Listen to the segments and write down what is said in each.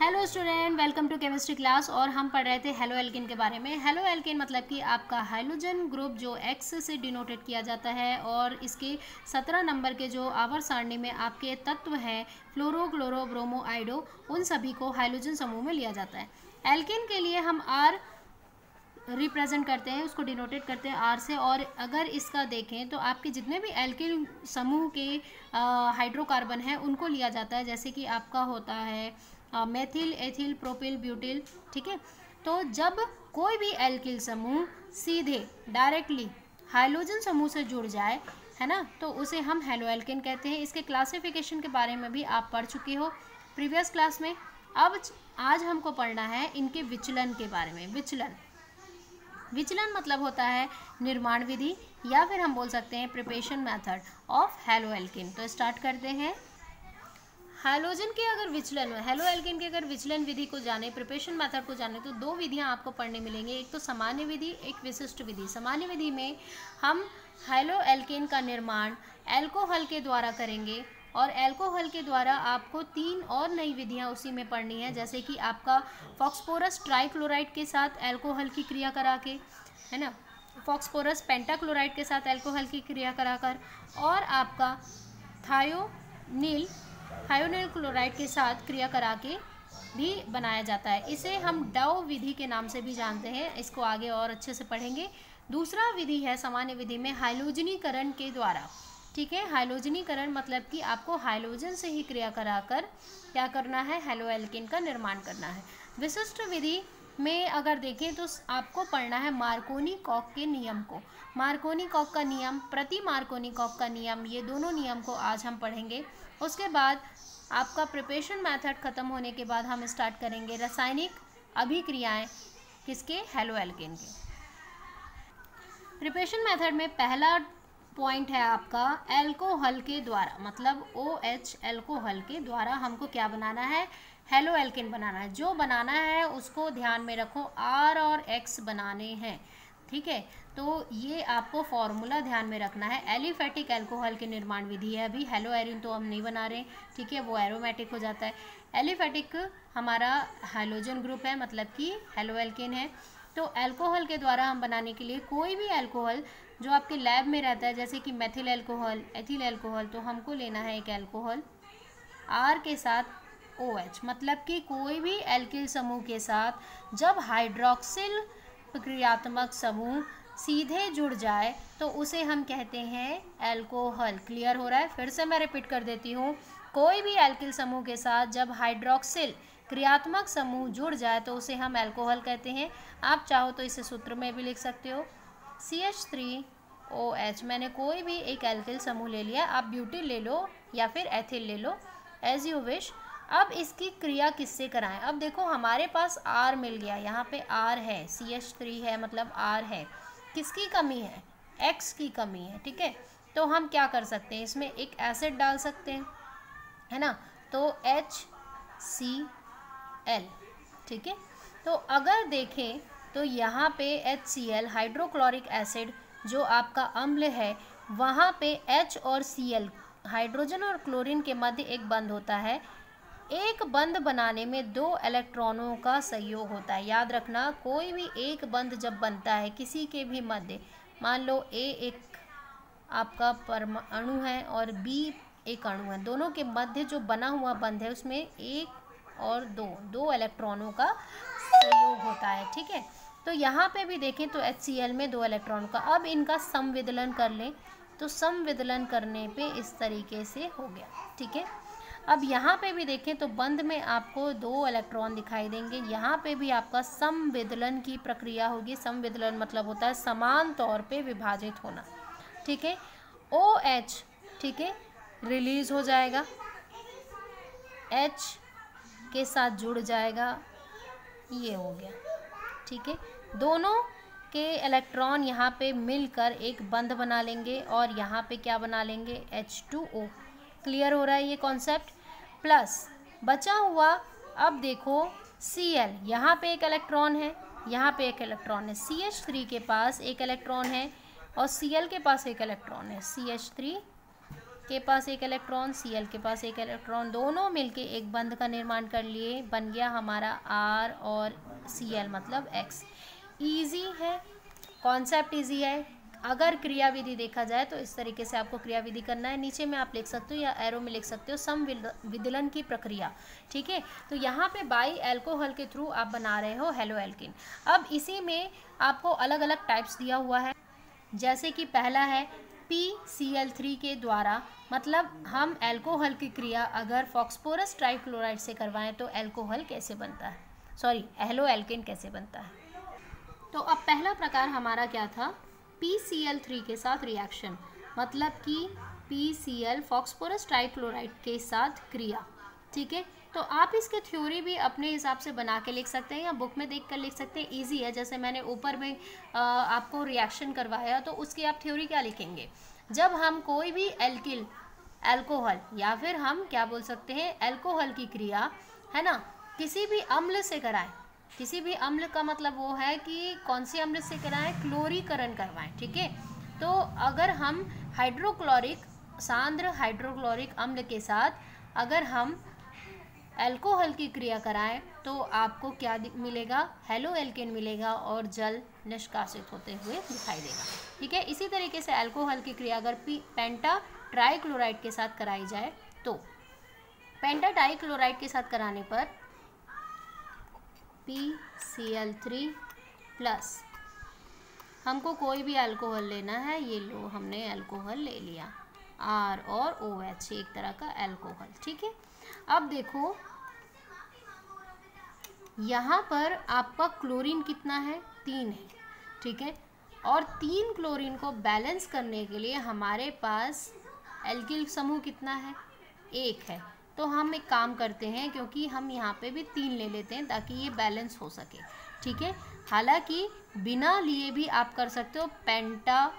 Hello student, welcome to chemistry class. और हम पढ़ रहे थे हेलो एल्केन के बारे में। हेलो एल्केन मतलब कि आपका हाइड्रोजन ग्रुप जो X से डिनोटेड किया जाता है और इसके 17 नंबर के जो आवर्त सारणी में आपके तत्व हैं फ्लोरो, क्लोरो, ब्रोमो, आइडो, उन सभी को हाइड्रोजन समूह में लिया जाता है। एल्केन के लिए हम R रिप्रेजेंट करते हैं, उसको डिनोटेड करते हैं R से। और अगर इसका देखें तो आपके जितने भी एल्किल समूह के हाइड्रोकार्बन हैं उनको लिया जाता है, जैसे कि आपका होता है मेथिल, एथिल, प्रोपिल, ब्यूटिल। ठीक है, तो जब कोई भी एल्किल समूह सीधे डायरेक्टली हाइड्रोजन समूह से जुड़ जाए, है ना, तो उसे हम हेलो एल्केन कहते हैं। इसके क्लासिफिकेशन के बारे में भी आप पढ़ चुके हो प्रीवियस क्लास में। अब आज हमको पढ़ना है इनके विचलन के बारे में। विचलन मतलब होता है निर्माण विधि, या फिर हम बोल सकते हैं preparation method of halo alkane. तो स्टार्ट करते हैं। हाइड्रोजन के अगर विचलन, हेलो एल्केन के अगर विचलन विधि को जाने, प्रिपरेशन मेथड को जाने, तो दो विधियां आपको पढ़ने मिलेंगे। एक तो सामान्य विधि, एक विशिष्ट विधि। सामान्य विधि में हम हेलो एल्केन का निर्माण एल्कोहल के द्वारा करेंगे, और एल्कोहल के द्वारा आपको 3 और नई विधियां उसी में पढ़नी है, जैसे कि आपका फॉस्फोरस ट्राइक्लोराइड के साथ एल्कोहल की क्रिया करा के, है ना, फॉस्फोरस पेंटाक्लोराइड के साथ एल्कोहल की क्रिया कराकर, और आपका थायोनिल क्लोराइड के साथ क्रिया करा के भी बनाया जाता है। इसे हम डाउ विधि के नाम से भी जानते हैं। इसको आगे और अच्छे से पढ़ेंगे। दूसरा विधि है सामान्य विधि में हाइड्रोजनीकरण के द्वारा। ठीक है, हाइड्रोजनीकरण मतलब कि आपको हाइड्रोजन से ही क्रिया कराकर क्या करना है, हेलो एल्केन का निर्माण करना है। विशिष्ट विधि में अगर देखें तो आपको पढ़ना है मार्कोनी-कॉक के नियम को। मार्कोनी-कॉक का नियम, प्रति मार्कोनी-कॉक का नियम, ये दोनों नियम को आज हम पढ़ेंगे। उसके बाद आपका प्रिपरेशन मेथड खत्म होने के बाद हम स्टार्ट करेंगे रासायनिक अभिक्रियाएं किसके, हेलो एल्केन के। प्रिपरेशन मेथड में पहला पॉइंट है आपका एल्कोहल के द्वारा, मतलब OH एल्कोहल के द्वारा हमको क्या बनाना है, हेलो एल्केन बनाना है। जो बनाना है उसको ध्यान में रखो, R और X बनाने हैं। ठीक है, तो ये आपको फॉर्मूला ध्यान में रखना है। एलिफेटिक एल्कोहल की निर्माण विधि है। अभी हेलो एरिन तो हम नहीं बना रहे, ठीक है, वो एरोमेटिक हो जाता है। एलिफेटिक हमारा हाइड्रोजन ग्रुप है, मतलब कि हेलो एल्केन है। तो एल्कोहल के द्वारा हम बनाने के लिए कोई भी एल्कोहल जो आपके लैब में रहता है, जैसे कि मेथिल एल्कोहल, एथिल एल्कोहल, तो हमको लेना है एक एल्कोहल R के साथ OH, मतलब कि कोई भी एल्किल समूह के साथ जब हाइड्रोक्सिल क्रियात्मक समूह सीधे जुड़ जाए तो उसे हम कहते हैं एल्कोहल। क्लियर हो रहा है? फिर से मैं रिपीट कर देती हूँ, कोई भी एल्किल समूह के साथ जब हाइड्रोक्सिल क्रियात्मक समूह जुड़ जाए तो उसे हम एल्कोहल कहते हैं। आप चाहो तो इसे सूत्र में भी लिख सकते हो, CH3OH। मैंने कोई भी एक एल्किल समूह ले लिया, आप ब्यूटिल ले लो या फिर एथिल ले लो, एज यू विश। अब इसकी क्रिया किससे कराएं? अब देखो हमारे पास R मिल गया, यहाँ पे R है, CH3 है, मतलब R है। किसकी कमी है? X की कमी है। ठीक है, तो हम क्या कर सकते हैं, इसमें एक एसिड डाल सकते हैं, है ना, तो HCl। ठीक है, तो अगर देखें तो यहाँ पे HCl हाइड्रोक्लोरिक एसिड जो आपका अम्ल है, वहाँ पे H और Cl हाइड्रोजन और क्लोरीन के मध्य एक बंध होता है। एक बंध बनाने में 2 इलेक्ट्रॉनों का सहयोग होता है। याद रखना, कोई भी एक बंध जब बनता है किसी के भी मध्य, मान लो A एक आपका परमाणु है और B एक अणु है, दोनों के मध्य जो बना हुआ बंध है उसमें 1 और 2 इलेक्ट्रॉनों का सहयोग होता है। ठीक है, तो यहाँ पे भी देखें तो HCl में 2 इलेक्ट्रॉनों का। अब इनका समविदलन कर लें, तो समविदलन करने पे इस तरीके से हो गया। ठीक है, अब यहाँ पे भी देखें तो बंध में आपको 2 इलेक्ट्रॉन दिखाई देंगे। यहाँ पे भी आपका समविदलन की प्रक्रिया होगी। समविदलन मतलब होता है समान तौर पे विभाजित होना। ठीक है, OH, ठीक है, रिलीज हो जाएगा, H के साथ जुड़ जाएगा, ये हो गया। ठीक है, दोनों के इलेक्ट्रॉन यहाँ पे मिलकर एक बंध बना लेंगे और यहाँ पे क्या बना लेंगे, H2O। क्लियर हो रहा है ये कॉन्सेप्ट? प्लस बचा हुआ, अब देखो Cl, यहाँ पे एक इलेक्ट्रॉन है, यहाँ पे एक इलेक्ट्रॉन है, CH3 के पास एक इलेक्ट्रॉन है और Cl के पास एक इलेक्ट्रॉन है, CH3 के पास एक इलेक्ट्रॉन, Cl के पास एक इलेक्ट्रॉन, दोनों मिलके एक बंध का निर्माण कर लिए, बन गया हमारा R और Cl मतलब X। ईजी है, कॉन्सेप्ट ईजी है। अगर क्रियाविधि देखा जाए तो इस तरीके से आपको क्रियाविधि करना है। नीचे में आप लिख सकते हो या एरो में लिख सकते हो समविदलन की प्रक्रिया, ठीक है। तो यहाँ पे बाई अल्कोहल के थ्रू आप बना रहे हो हेलो एल्किन। अब इसी में आपको अलग अलग टाइप्स दिया हुआ है, जैसे कि पहला है PCl3 के द्वारा, मतलब हम अल्कोहल की क्रिया अगर फॉस्फोरस ट्राइक्लोराइड से करवाएं तो अल्कोहल कैसे बनता है, सॉरी हेलो एल्किन कैसे बनता है। तो अब पहला प्रकार हमारा क्या था, PCl3 के साथ रिएक्शन, मतलब कि PCl फॉस्फोरस ट्राइक्लोराइड के साथ क्रिया, ठीक है। तो आप इसके थ्योरी भी अपने हिसाब से बना के लिख सकते हैं या बुक में देख कर लिख सकते हैं, इजी है। जैसे मैंने ऊपर में आपको रिएक्शन करवाया, तो उसकी आप थ्योरी क्या लिखेंगे, जब हम कोई भी एल्किल अल्कोहल या फिर हम क्या बोल सकते हैं अल्कोहल की क्रिया, है ना, किसी भी अम्ल से कराएं, किसी भी अम्ल का मतलब वो है कि कौन सी अम्ल से कराएं, क्लोरीकरण करवाएं, ठीक है। तो अगर हम हाइड्रोक्लोरिक सांद्र हाइड्रोक्लोरिक अम्ल के साथ अगर हम अल्कोहल की क्रिया कराएं तो आपको क्या मिलेगा, हेलो एल्केन मिलेगा और जल निष्कासित होते हुए दिखाई देगा, ठीक है। इसी तरीके से अल्कोहल की क्रिया अगर पेंटा ट्राइक्लोराइड के साथ कराई जाए तो पेंटा डाइक्लोराइड के साथ कराने पर PCl3 प्लस, हमको कोई भी अल्कोहल लेना है, ये लो हमने अल्कोहल ले लिया, R और OH एक तरह का अल्कोहल, ठीक है। अब देखो यहाँ पर आपका क्लोरीन कितना है, 3 है, ठीक है। और 3 क्लोरीन को बैलेंस करने के लिए हमारे पास एल्किल समूह कितना है, 1 है। तो हम एक काम करते हैं, क्योंकि हम यहाँ पे भी 3 ले लेते हैं ताकि ये बैलेंस हो सके, ठीक है। हालांकि बिना लिए भी आप कर सकते हो, पेंटा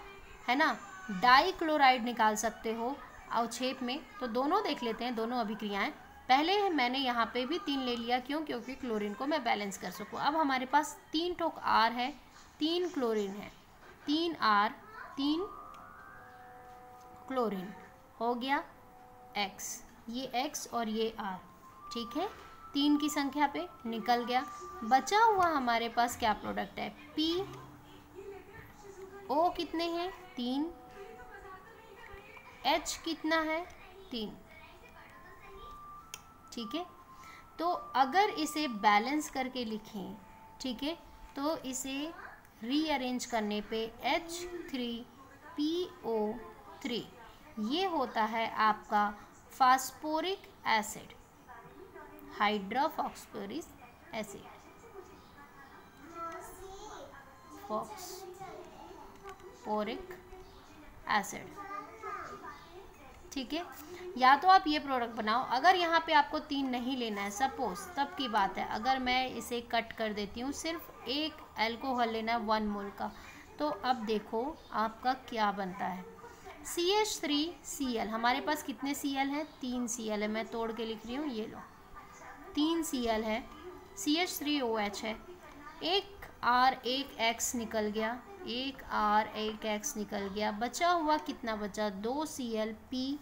है ना डाइक्लोराइड निकाल सकते हो अवक्षेप में। तो दोनों देख लेते हैं, दोनों अभिक्रियाएं। पहले मैंने यहाँ पे भी 3 ले लिया, क्यों, क्योंकि क्लोरीन को मैं बैलेंस कर सकूँ। अब हमारे पास 3 ठोक R है, 3 क्लोरीन है, 3 R 3 क्लोरीन, हो गया X, ये X और ये R, ठीक है। 3 की संख्या पे निकल गया। बचा हुआ हमारे पास क्या प्रोडक्ट है, P O कितने हैं, 3, H कितना है, 3, ठीक है। तो अगर इसे बैलेंस करके लिखें, ठीक है, तो इसे रीअरेंज करने पे H3PO3 ये होता है आपका phosphoric acid, hydrophosphoric acid, phosphoric acid, ठीक है। या तो आप ये प्रोडक्ट बनाओ, अगर यहाँ पे आपको 3 नहीं लेना है सपोज, तब की बात है। अगर मैं इसे कट कर देती हूँ, सिर्फ एक अल्कोहल लेना है 1 मोल का, तो अब देखो आपका क्या बनता है, CH3Cl। हमारे पास कितने Cl हैं, 3 Cl है, मैं तोड़ के लिख रही हूँ, ये लो 3 Cl है, CH3OH है, एक R एक X निकल गया, एक R एक X निकल गया, बचा हुआ कितना बचा, 2 ClPOH,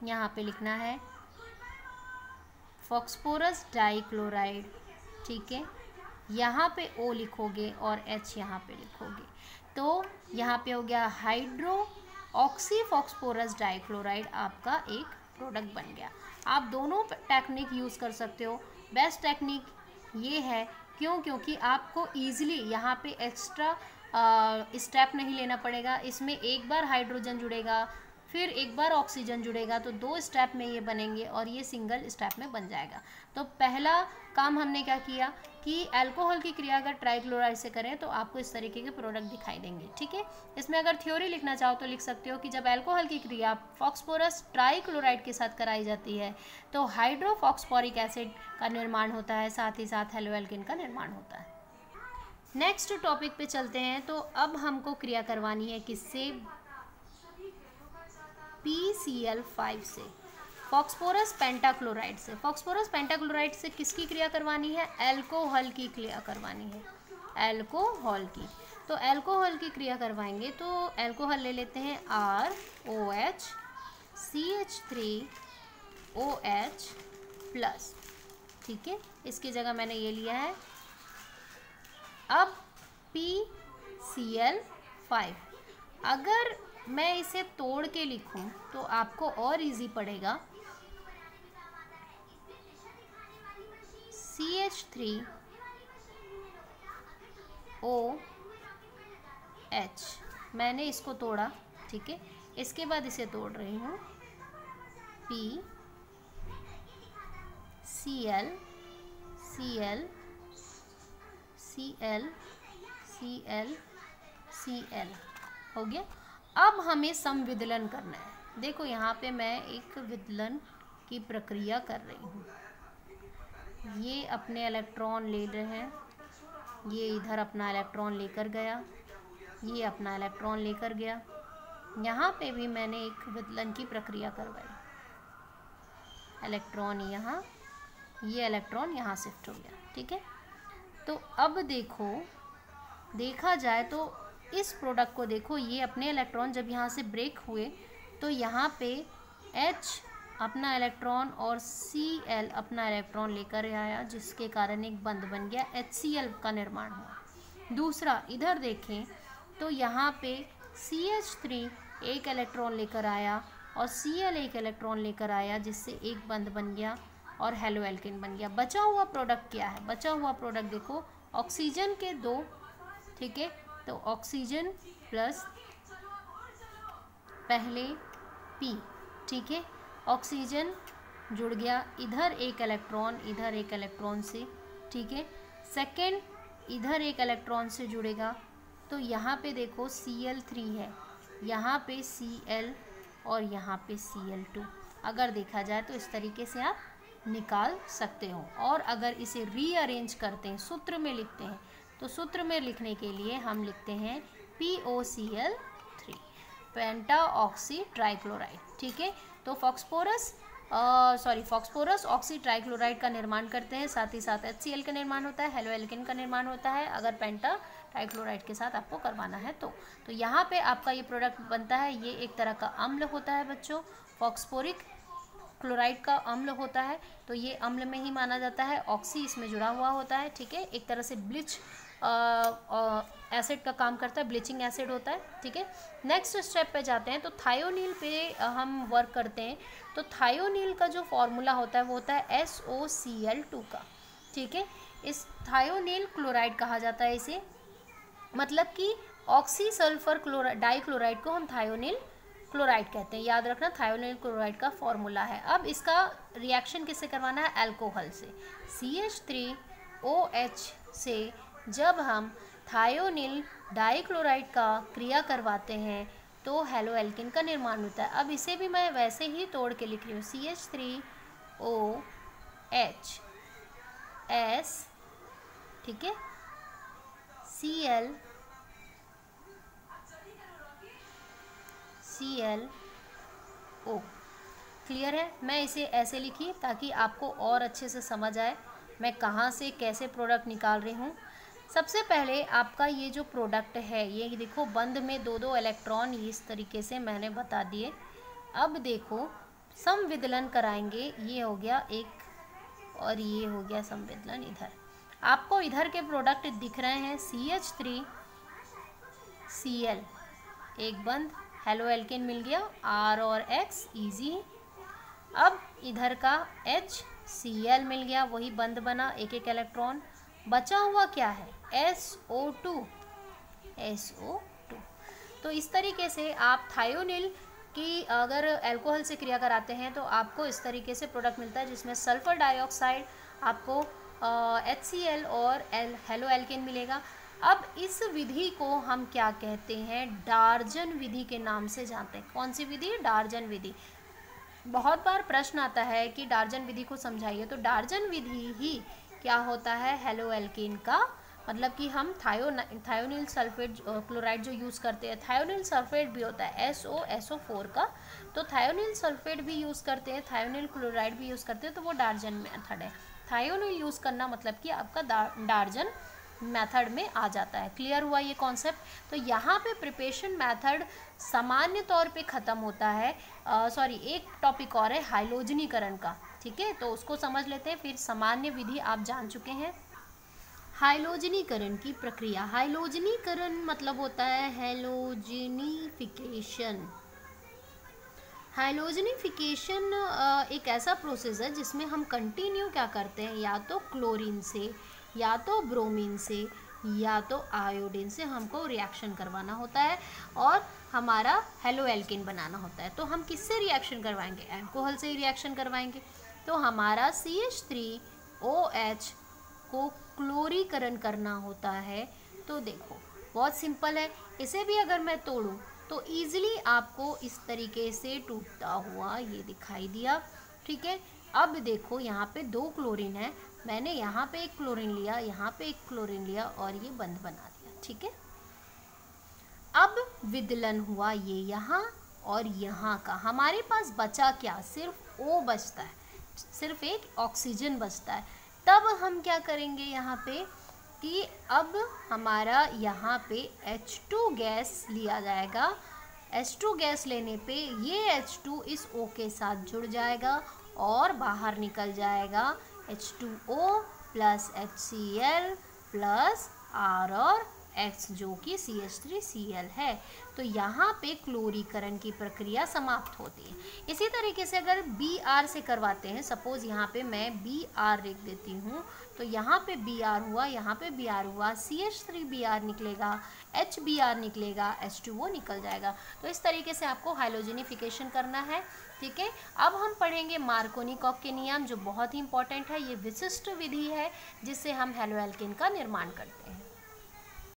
यहाँ पे लिखना है फॉस्फोरस डाइक्लोराइड, ठीक है। यहाँ पे O लिखोगे और H यहाँ पे लिखोगे, तो यहाँ पे हो गया हाइड्रो ऑक्सी फॉस्फोरस डाइक्लोराइड, आपका एक प्रोडक्ट बन गया। आप दोनों टेक्निक यूज़ कर सकते हो। बेस्ट टेक्निक ये है, क्यों, क्योंकि आपको ईजिली यहाँ पे एक्स्ट्रा स्टेप नहीं लेना पड़ेगा। इसमें एक बार हाइड्रोजन जुड़ेगा, फिर एक बार ऑक्सीजन जुड़ेगा, तो 2 स्टेप में ये बनेंगे और ये सिंगल स्टेप में बन जाएगा। तो पहला काम हमने क्या किया कि अल्कोहल की क्रिया अगर ट्राइक्लोराइड से करें तो आपको इस तरीके के प्रोडक्ट दिखाई देंगे, ठीक है। इसमें अगर थ्योरी लिखना चाहो तो लिख सकते हो कि जब अल्कोहल की क्रिया फॉस्फोरस ट्राइक्लोराइड के साथ कराई जाती है तो हाइड्रोफॉस्फोरिक एसिड का निर्माण होता है, साथ ही साथ हेलोएल्किन का निर्माण होता है। नेक्स्ट टॉपिक पे चलते हैं। तो अब हमको क्रिया करवानी है किससे, PCl5 से, फॉस्फोरस पेंटाक्लोराइड से। फॉस्फोरस पेंटाक्लोराइड से किसकी क्रिया करवानी है, अल्कोहल की क्रिया करवानी है, अल्कोहल की। तो अल्कोहल की क्रिया करवाएंगे तो अल्कोहल ले लेते हैं ROH CH3OH प्लस, ठीक है, इसकी जगह मैंने ये लिया है। अब PCl5, अगर मैं इसे तोड़ के लिखूं तो आपको और इजी पड़ेगा। CH3OH, मैंने इसको तोड़ा, ठीक है, इसके बाद इसे तोड़ रही हूँ PCl Cl Cl Cl Cl हो गया। अब हमें संविदलन करना है। देखो यहाँ पे मैं एक विदलन की प्रक्रिया कर रही हूँ। ये अपने इलेक्ट्रॉन ले रहे हैं, ये इधर अपना इलेक्ट्रॉन लेकर गया, ये अपना इलेक्ट्रॉन लेकर गया। यहाँ पे भी मैंने एक विदलन की प्रक्रिया करवाई। इलेक्ट्रॉन यहाँ, ये इलेक्ट्रॉन यहाँ शिफ्ट हो गया, ठीक है। तो अब देखा जाए तो इस प्रोडक्ट को देखो, ये अपने इलेक्ट्रॉन जब यहाँ से ब्रेक हुए तो यहाँ पे H अपना इलेक्ट्रॉन और Cl अपना इलेक्ट्रॉन लेकर आया, जिसके कारण एक बंध बन गया, HCl का निर्माण हुआ। दूसरा इधर देखें तो यहाँ पे CH3 एक इलेक्ट्रॉन लेकर आया और Cl एक इलेक्ट्रॉन लेकर आया, जिससे एक बंध बन गया और हेलोएल्केन बन गया। बचा हुआ प्रोडक्ट क्या है? बचा हुआ प्रोडक्ट देखो, ऑक्सीजन के 2, ठीक है, तो ऑक्सीजन प्लस पहले P, ठीक है, ऑक्सीजन जुड़ गया, इधर एक इलेक्ट्रॉन, इधर एक इलेक्ट्रॉन से, ठीक है, सेकेंड इधर एक इलेक्ट्रॉन से जुड़ेगा, तो यहाँ पे देखो Cl3 है, यहाँ पे Cl और यहाँ पे Cl2। अगर देखा जाए तो इस तरीके से आप निकाल सकते हो। और अगर इसे रीअरेंज करते हैं, सूत्र में लिखते हैं, तो सूत्र में लिखने के लिए हम लिखते हैं POCl3, पेंटा ऑक्सी ट्राइक्लोराइड, ठीक है। तो फॉस्फोरस ऑक्सी ट्राइक्लोराइड का निर्माण करते हैं, साथ ही साथ HCl का निर्माण होता है, हेलोएल्केन का निर्माण होता है, अगर पेंटा ट्राइक्लोराइड के साथ आपको करवाना है तो यहाँ पे आपका ये प्रोडक्ट बनता है। ये एक तरह का अम्ल होता है बच्चों, फॉस्फोरिक क्लोराइड का अम्ल होता है, तो ये अम्ल में ही माना जाता है। ऑक्सी इसमें जुड़ा हुआ होता है, ठीक है, एक तरह से ब्लीच एसिड का काम करता है, ब्लीचिंग एसिड होता है, ठीक है। नेक्स्ट स्टेप पे जाते हैं, तो थायोनील पे हम वर्क करते हैं। तो थायोनील का जो फॉर्मूला होता है वो होता है SOCl2 का, ठीक है। इस थायोनील क्लोराइड कहा जाता है इसे, मतलब कि ऑक्सी सल्फर डाइक्लोराइड को हम थायोनील क्लोराइड कहते हैं। याद रखना, थायोनील क्लोराइड का फॉर्मूला है। अब इसका रिएक्शन किससे करवाना है? अल्कोहल से। CH3OH से जब हम थायोनील डाइक्लोराइड का क्रिया करवाते हैं तो हेलोएल्केन का निर्माण होता है। अब इसे भी मैं वैसे ही तोड़ के लिख रही हूँ, CH3OH S, ठीक है, ClO। क्लियर है? मैं इसे ऐसे लिखी ताकि आपको और अच्छे से समझ आए मैं कहाँ से कैसे प्रोडक्ट निकाल रही हूँ। सबसे पहले आपका ये जो प्रोडक्ट है, ये देखो बंध में 2-2 इलेक्ट्रॉन इस तरीके से मैंने बता दिए। अब देखो संविदलन कराएंगे, ये हो गया एक और ये हो गया संविदलन। इधर आपको इधर के प्रोडक्ट दिख रहे हैं, CH3Cl, एक बंध, हेलोएल्केन मिल गया, R और X इजी। अब इधर का HCl मिल गया, वही बंध बना, एक एक इलेक्ट्रॉन। बचा हुआ क्या है? SO2। तो इस तरीके से आप थायोनील की अगर अल्कोहल से क्रिया कराते हैं तो आपको इस तरीके से प्रोडक्ट मिलता है, जिसमें सल्फर डाइऑक्साइड, आपको HCl और हेलोएल्केन मिलेगा। अब इस विधि को हम क्या कहते हैं? डार्जन विधि के नाम से जानते हैं। कौन सी विधि? डार्जन विधि। बहुत बार प्रश्न आता है कि डार्जन विधि को समझाइए, तो डार्जन विधि ही क्या होता है? हेलोएल्केन का मतलब कि हम थायोनील सल्फेट क्लोराइड जो यूज़ करते हैं, थायोनील सल्फेट भी होता है SO4 का, तो थायोनील सल्फेट भी यूज़ करते हैं, थायोनील क्लोराइड भी यूज़ करते हैं, तो वो डार्जन मेथड है। थायोनील यूज़ करना मतलब कि आपका डार्जन मेथड में आ जाता है। क्लियर हुआ ये कॉन्सेप्ट? तो यहाँ पे प्रिपरेशन मेथड सामान्य तौर पे ख़त्म होता है। एक टॉपिक और है हाइलोजनीकरण का, ठीक है, तो उसको समझ लेते हैं। फिर सामान्य विधि आप जान चुके हैं। हाइलोजनीकरण की प्रक्रिया, हाइलोजनीकरण मतलब होता है हेलोजिनिफिकेशन। हाइलोजनिफिकेशन एक ऐसा प्रोसेस है जिसमें हम कंटिन्यू क्या करते हैं, या तो क्लोरीन से, या तो ब्रोमीन से, या तो आयोडीन से हमको रिएक्शन करवाना होता है और हमारा हेलो एल्केन बनाना होता है। तो हम किससे रिएक्शन करवाएंगे? अल्कोहल से ही रिएक्शन करवाएंगे। तो हमारा CH3OH को क्लोरीकरण करना होता है। तो देखो बहुत सिंपल है, इसे भी अगर मैं तोड़ूं तो ईजिली आपको इस तरीके से टूटता हुआ ये दिखाई दिया, ठीक है। अब देखो यहाँ पे 2 क्लोरीन है, मैंने यहाँ पे एक क्लोरीन लिया, यहाँ पे एक क्लोरीन लिया और ये बंध बना दिया, ठीक है। अब विदलन हुआ ये यहाँ और यहाँ का, हमारे पास बचा क्या? सिर्फ O बचता है, सिर्फ एक ऑक्सीजन बचता है। तब हम क्या करेंगे यहाँ पे कि अब हमारा यहाँ पे H2 गैस लिया जाएगा। H2 गैस लेने पे ये H2 इस O के साथ जुड़ जाएगा और बाहर निकल जाएगा H2O plus HCl plus R और X, जो कि CH3Cl है। तो यहाँ पे क्लोरीकरण की प्रक्रिया समाप्त होती है। इसी तरीके से अगर Br से करवाते हैं, सपोज यहाँ पे मैं Br लिख देती हूँ, तो यहाँ पे Br हुआ, यहाँ पे Br हुआ, CH3Br निकलेगा, HBr निकलेगा, H2O निकल जाएगा। तो इस तरीके से आपको हाइलोजनिफिकेशन करना है, ठीक है। अब हम पढ़ेंगे मार्कोनी-कॉक के नियम, जो बहुत ही इंपॉर्टेंट है। ये विशिष्ट विधि है जिससे हम हेलो एल्केन का निर्माण करते हैं।